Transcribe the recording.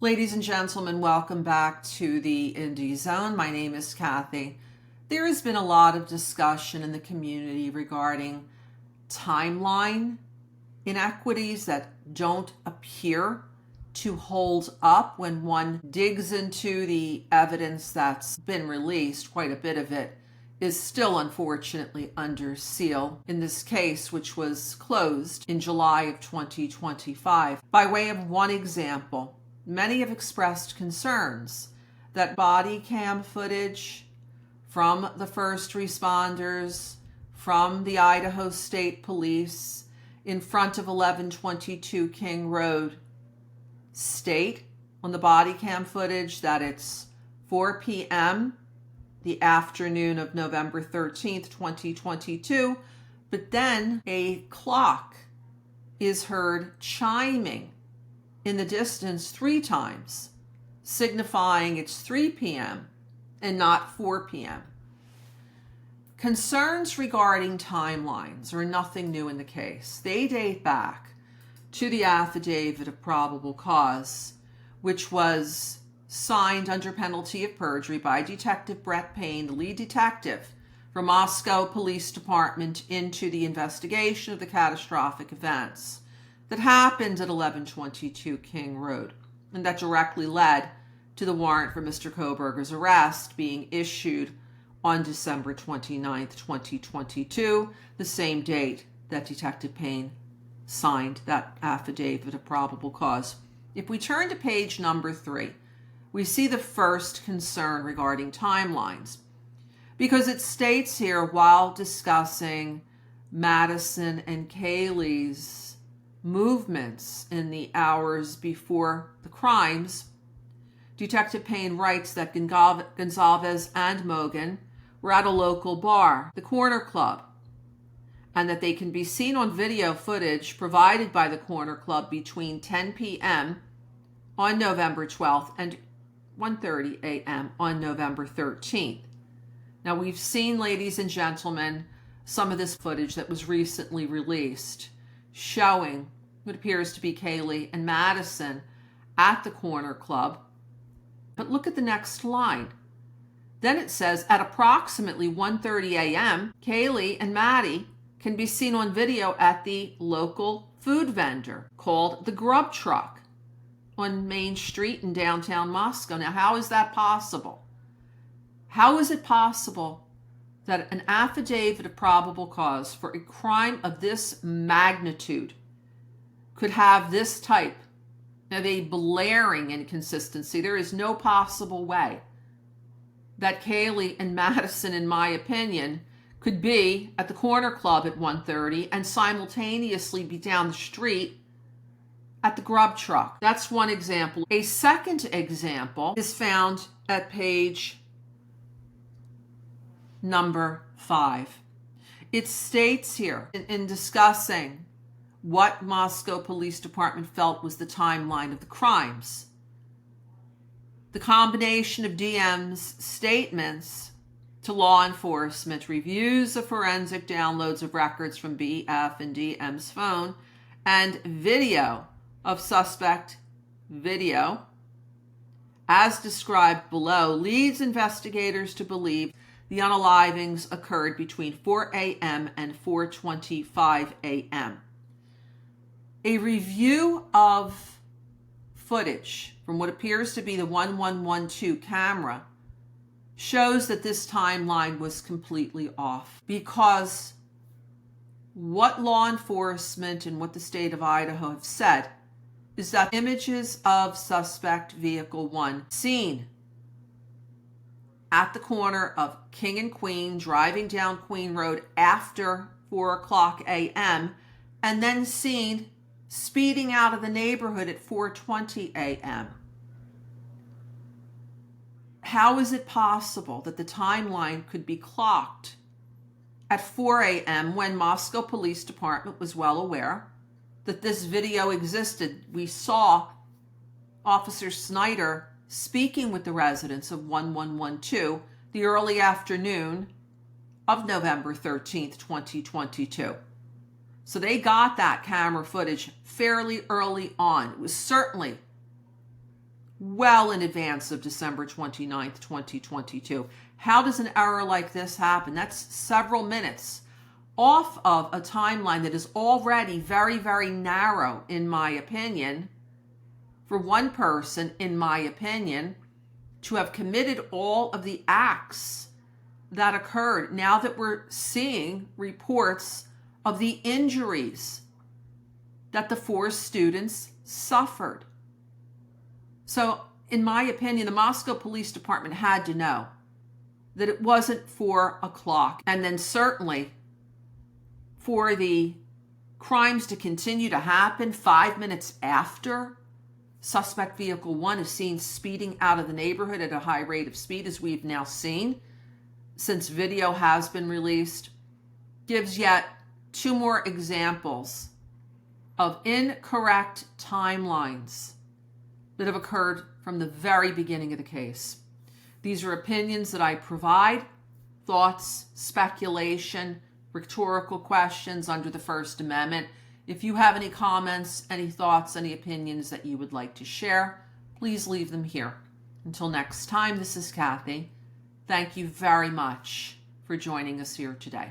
Ladies and gentlemen, welcome back to the Indie Zone. My name is Kathy. There has been a lot of discussion in the community regarding timeline inequities that don't appear to hold up when one digs into the evidence that's been released. Quite a bit of it is still unfortunately under seal in this case, which was closed in July of 2025. By way of one example, many have expressed concerns that body cam footage from the first responders, from the Idaho State Police in front of 1122 King Road state on the body cam footage that it's 4 p.m. the afternoon of November 13th, 2022, but then a clock is heard chiming in the distance 3 times, signifying it's 3 p.m. and not 4 p.m. Concerns regarding timelines are nothing new in the case. They date back to the Affidavit of Probable Cause, which was signed under penalty of perjury by Detective Brett Payne, the lead detective from Moscow Police Department, into the investigation of the catastrophic events that happened at 1122 King Road, and that directly led to the warrant for Mr. Kohberger's arrest being issued on December 29th, 2022, the same date that Detective Payne signed that Affidavit of Probable Cause. If we turn to page number 3, we see the first concern regarding timelines, because it states here, while discussing Madison and Kaylee's movements in the hours before the crimes, Detective Payne writes that Gonzalez and Mogan were at a local bar, the Corner Club, and that they can be seen on video footage provided by the Corner Club between 10 p.m. on November 12th and 1:30 a.m. on November 13th. Now, we've seen, ladies and gentlemen, some of this footage that was recently released showing what appears to be Kaylee and Madison at the Corner Club. But look at the next line. Then it says, at approximately 1:30 a.m., Kaylee and Maddie can be seen on video at the local food vendor called the Grub Truck on Main Street in downtown Moscow. Now, how is that possible? How is it possible that an affidavit of probable cause for a crime of this magnitude could have this type of a blaring inconsistency? There is no possible way that Kaylee and Madison, in my opinion, could be at the Corner Club at 1:30 and simultaneously be down the street at the Grub Truck. That's one example. A second example is found at page number 5. It states here, in discussing what Moscow Police Department felt was the timeline of the crimes, the combination of DM's statements to law enforcement, reviews of forensic downloads of records from BF and DM's phone, and video of suspect video, as described below, leads investigators to believe the unalivings occurred between 4 a.m. and 4:25 a.m. A review of footage from what appears to be the 1112 camera shows that this timeline was completely off, because what law enforcement and what the state of Idaho have said is that images of suspect vehicle 1 seen at the corner of King and Queen, driving down Queen Road after 4 o'clock a.m., and then seen speeding out of the neighborhood at 4:20 a.m. How is it possible that the timeline could be clocked at 4 a.m. when Moscow Police Department was well aware that this video existed? We saw Officer Snyder speaking with the residents of 1112 the early afternoon of November 13th, 2022. So they got that camera footage fairly early on. It was certainly well in advance of December 29th, 2022. How does an error like this happen? That's several minutes off of a timeline that is already very, very narrow, in my opinion, for one person, in my opinion, to have committed all of the acts that occurred. Now that we're seeing reports of the injuries that the 4 students suffered. So, in my opinion, the Moscow Police Department had to know that it wasn't 4 o'clock. And then certainly for the crimes to continue to happen 5 minutes after suspect vehicle 1 is seen speeding out of the neighborhood at a high rate of speed, as we've now seen since video has been released, gives yet 2 more examples of incorrect timelines that have occurred from the very beginning of the case. These are opinions that I provide, thoughts, speculation, rhetorical questions under the First Amendment. If you have any comments, any thoughts, any opinions that you would like to share, please leave them here. Until next time, this is Kathy. Thank you very much for joining us here today.